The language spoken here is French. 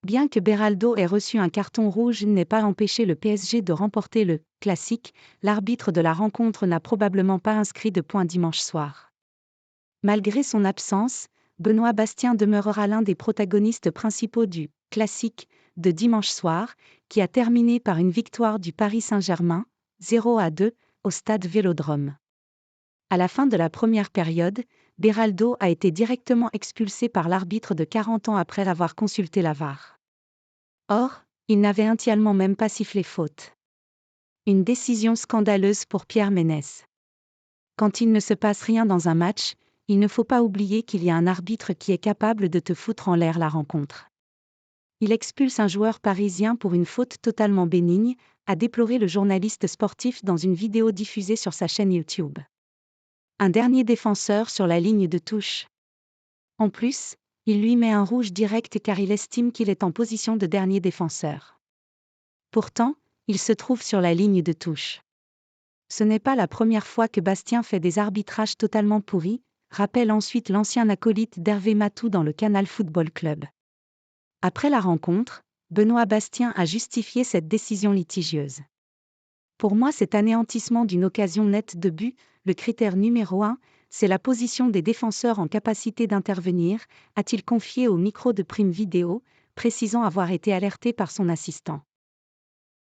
Bien que Beraldo ait reçu un carton rouge n'ait pas empêché le PSG de remporter le « classique », l'arbitre de la rencontre n'a probablement pas inscrit de points dimanche soir. Malgré son absence, Benoît Bastien demeurera l'un des protagonistes principaux du « classique » de dimanche soir, qui a terminé par une victoire du Paris Saint-Germain, 0-2, au stade Vélodrome. À la fin de la première période, Beraldo a été directement expulsé par l'arbitre de 40 ans après avoir consulté la VAR. Or, il n'avait initialement même pas sifflé faute. Une décision scandaleuse pour Pierre Ménès. Quand il ne se passe rien dans un match, il ne faut pas oublier qu'il y a un arbitre qui est capable de te foutre en l'air la rencontre. Il expulse un joueur parisien pour une faute totalement bénigne, a déploré le journaliste sportif dans une vidéo diffusée sur sa chaîne YouTube. Un dernier défenseur sur la ligne de touche. En plus, il lui met un rouge direct car il estime qu'il est en position de dernier défenseur. Pourtant, il se trouve sur la ligne de touche. Ce n'est pas la première fois que Bastien fait des arbitrages totalement pourris, rappelle ensuite l'ancien acolyte d'Hervé Matou dans le Canal Football Club. Après la rencontre, Benoît Bastien a justifié cette décision litigieuse. Pour moi, cet anéantissement d'une occasion nette de but, le critère numéro 1, c'est la position des défenseurs en capacité d'intervenir, a-t-il confié au micro de Prime Vidéo, précisant avoir été alerté par son assistant.